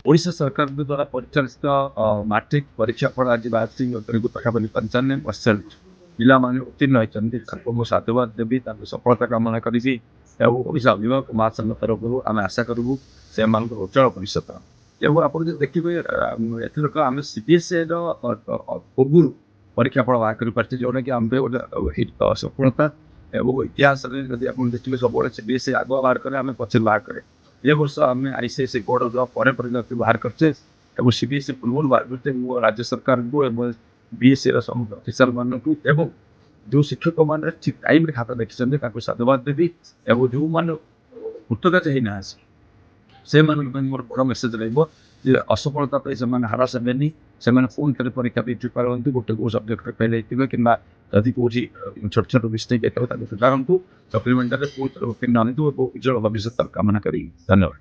ओडिशा सरकार द्वारा परिचालित मैट्रिक परीक्षा फल आज बाहरी पाखापाखि 95% पिलाମାନେ उत्तीर्ण होती ତାଙ୍କୁ ସାଧୁବାଦ ଦେବି ତାଙ୍କୁ ସଫଳତା କାମନା କରିବି ଏବଂ ଓଡ଼ିଶା ଅଭିଭାବକ ମହାସଂଘ ତରଫରୁ ଆମେ ଆଶା କରିବୁ ସେମାନଙ୍କ ଉଜ୍ଜଳ ଭବିଷ୍ୟତ ଏବଂ ଆପଣ ଯଦି ଦେଖିବେ ଏଥରକ ଆମେ CBSEର ପୂର୍ବରୁ ପରୀକ୍ଷା ଫଳ ବାହାର କରିପାରିଛେ ଯେଉଁଟାକି ଆମେ ଗୋଟେ ସଫଳତା ଏବଂ ଇତିହାସରେ ଯଦି ଆପଣ ଦେଖିବେ ସବୁବେଳେ CBSE ଆଗୁଆ ବାହାର କରେ ଆମେ ପଛରେ ବାହାର କରେ ଏ ବର୍ଷ ଆମେ ICSE ବୋର୍ଡ ପରେ ବାହାର କରିଛେ ଏବଂ CBSE ପୂର୍ବରୁ ବାହାର କରିଛେ ରାଜ୍ୟ ସରକାରଙ୍କୁ ଏବଂ BSEର ସମସ୍ତ ଅଫିସର ମାନଙ୍କୁ ଏବଂ जो शिक्षक मैंने ठीक टाइम खाता देखते साधुवाद देवी और जो मैंने कृतज्ञ होना से मोर बड़ मेसेज रही असफलता से हाराश हेनी से फोन कर परीक्षा दे पारती गोटे को सब्जेक्ट फेल होते कि जदि कौन छोट छोट मिस्टेक सुधारतु सप्लीमेंटारी उत्तीर्ण उज्जवल भविष्य कामना करी धन्यवाद।